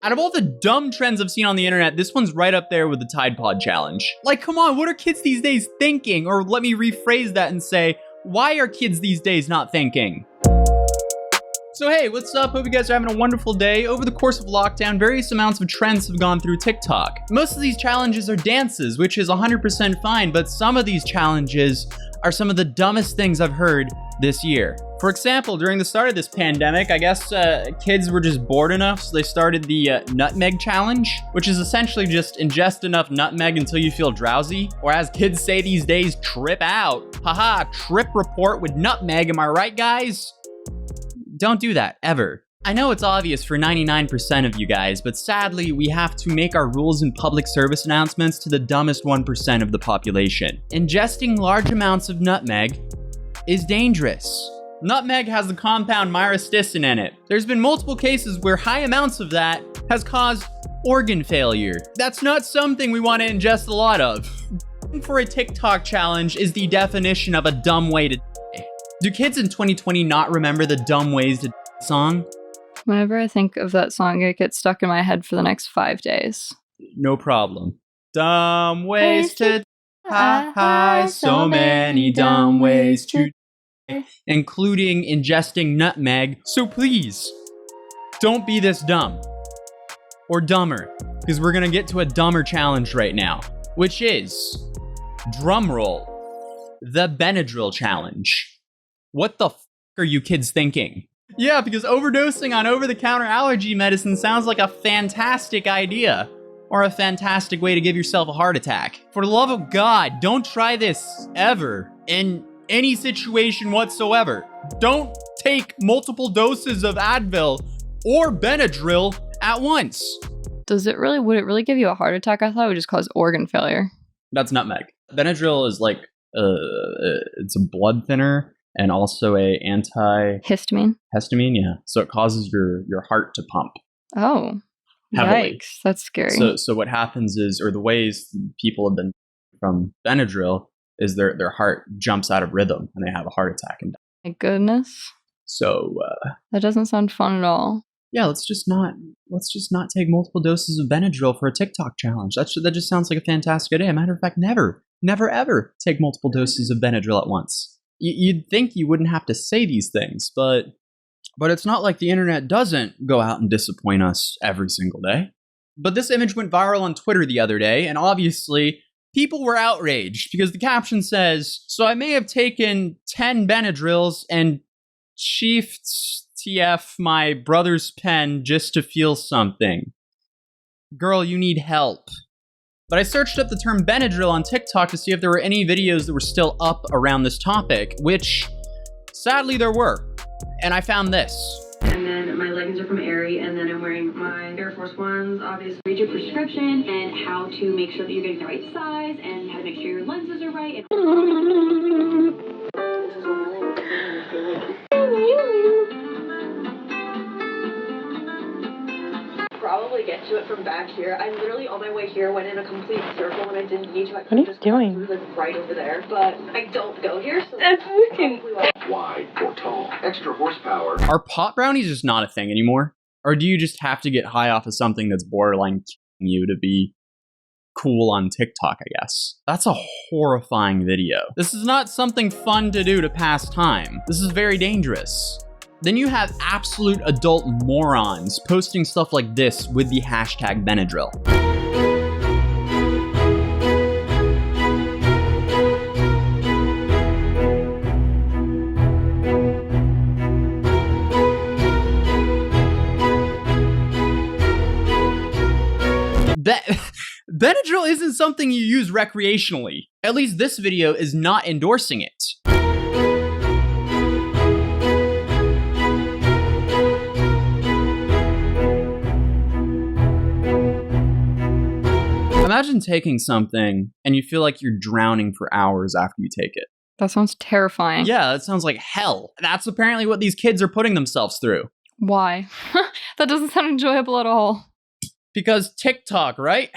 Out of all the dumb trends I've seen on the internet, this one's right up there with the Tide Pod challenge. Like, come on, what are kids these days thinking? Or let me rephrase that and say, why are kids these days not thinking? So hey, what's up? Hope you guys are having a wonderful day. Over the course of lockdown, various amounts of trends have gone through TikTok. Most of these challenges are dances, which is 100% fine, but some of these challenges are some of the dumbest things I've heard this year. For example, during the start of this pandemic, I guess kids were just bored enough, so they started the Nutmeg challenge, which is essentially just ingest enough nutmeg until you feel drowsy, or as kids say these days, trip out. Haha, trip report with nutmeg, am I right, guys? Don't do that, ever. I know it's obvious for 99% of you guys, but sadly, we have to make our rules and public service announcements to the dumbest 1% of the population. Ingesting large amounts of nutmeg is dangerous. Nutmeg has the compound myristicin in it. There's been multiple cases where high amounts of that has caused organ failure. That's not something we want to ingest a lot of. For a TikTok challenge is the definition of a dumb way to die. Do kids in 2020 not remember the Dumb Ways to Die song? Whenever I think of that song, it gets stuck in my head for the next 5 days. No problem. Dumb ways to die, so many dumb ways to die, including ingesting nutmeg. So please, don't be this dumb. Or dumber, because we're gonna get to a dumber challenge right now, which is, drumroll, the Benadryl challenge. What the f*** are you kids thinking? Yeah, because overdosing on over-the-counter allergy medicine sounds like a fantastic idea. Or a fantastic way to give yourself a heart attack. For the love of God, don't try this ever. In any situation whatsoever. Don't take multiple doses of Advil or Benadryl at once. Would it really give you a heart attack? I thought it would just cause organ failure. That's nutmeg. Benadryl is like, it's a blood thinner. And also a Histamine, yeah. So it causes your heart to pump. Oh, heavily. Yikes, that's scary. So what happens is, or the ways people have been from Benadryl is their heart jumps out of rhythm and they have a heart attack and die. My goodness. So that doesn't sound fun at all. Yeah, let's just not take multiple doses of Benadryl for a TikTok challenge. That just sounds like a fantastic idea. Matter of fact, never ever take multiple doses of Benadryl at once. You'd think you wouldn't have to say these things, but it's not like the internet doesn't go out and disappoint us every single day. But this image went viral on Twitter the other day, and obviously, people were outraged because the caption says, "So I may have taken 10 Benadryls and chiefed TF my brother's pen just to feel something. Girl, you need help." But I searched up the term Benadryl on TikTok to see if there were any videos that were still up around this topic, which sadly there were. And I found this. And then my leggings are from Aerie, and then I'm wearing my Air Force Ones. Obviously, read your prescription and how to make sure that you're getting the right size and how to make sure your lenses are right. Probably get to it from back here. I literally on my way here went in a complete circle and I didn't need to. What are you doing? Like right over there, but I don't go here. So that's looking wide or tall. Extra horsepower. Are pot brownies just not a thing anymore? Or do you just have to get high off of something that's borderline killing you to be cool on TikTok, I guess? That's a horrifying video. This is not something fun to do to pass time. This is very dangerous. Then you have absolute adult morons posting stuff like this with the hashtag Benadryl. Benadryl isn't something you use recreationally. At least this video is not endorsing it. Imagine taking something and you feel like you're drowning for hours after you take it. That sounds terrifying. Yeah, that sounds like hell. That's apparently what these kids are putting themselves through. Why? That doesn't sound enjoyable at all. Because TikTok, right?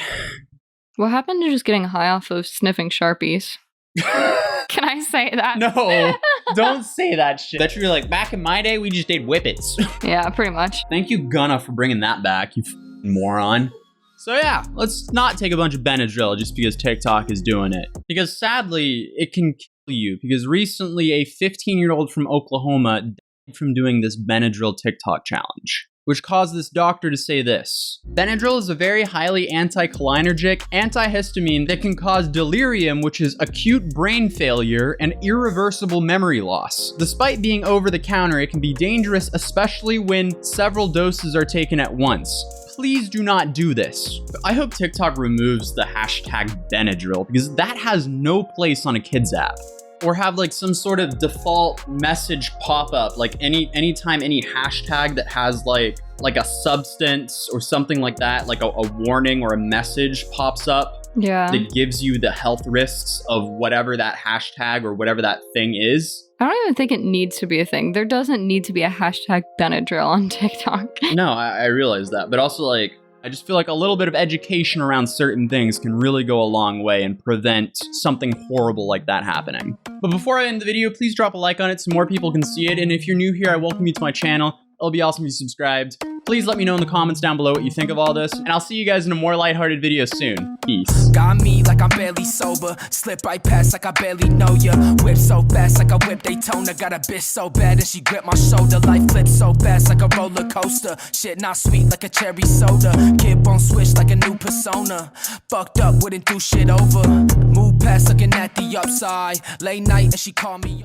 What happened to just getting high off of sniffing Sharpies? Can I say that? No, don't say that shit. That's you're like, back in my day, we just did whippets. Yeah, pretty much. Thank you, Gunna, for bringing that back, you moron. So yeah, let's not take a bunch of Benadryl just because TikTok is doing it. Because sadly, it can kill you. Because recently, a 15-year-old from Oklahoma died from doing this Benadryl TikTok challenge, which caused this doctor to say this: Benadryl is a very highly anticholinergic antihistamine that can cause delirium, which is acute brain failure and irreversible memory loss. Despite being over the counter, it can be dangerous, especially when several doses are taken at once. Please do not do this. I hope TikTok removes the hashtag Benadryl because that has no place on a kid's app. Or have like some sort of default message pop up, like anytime any hashtag that has like a substance or something like that, like a warning or a message pops up that gives you the health risks of whatever that hashtag or whatever that thing is. I don't even think it needs to be a thing. There doesn't need to be a hashtag Benadryl on TikTok. No, I realize that. But also, like, I just feel like a little bit of education around certain things can really go a long way and prevent something horrible like that happening. But before I end the video, please drop a like on it so more people can see it. And if you're new here, I welcome you to my channel. It'll be awesome if you subscribed. Please let me know in the comments down below what you think of all this, and I'll see you guys in a more lighthearted video soon. Peace. Got me like I'm barely sober. Slip right past like I barely know ya. Whip so fast like I whip Daytona. Got a bitch so bad and she gripped my shoulder. Life flips so fast like a roller coaster. Shit not sweet like a cherry soda. Kid bone switch like a new persona. Fucked up, wouldn't do shit over. Move past looking at the upside. Late night and she called me.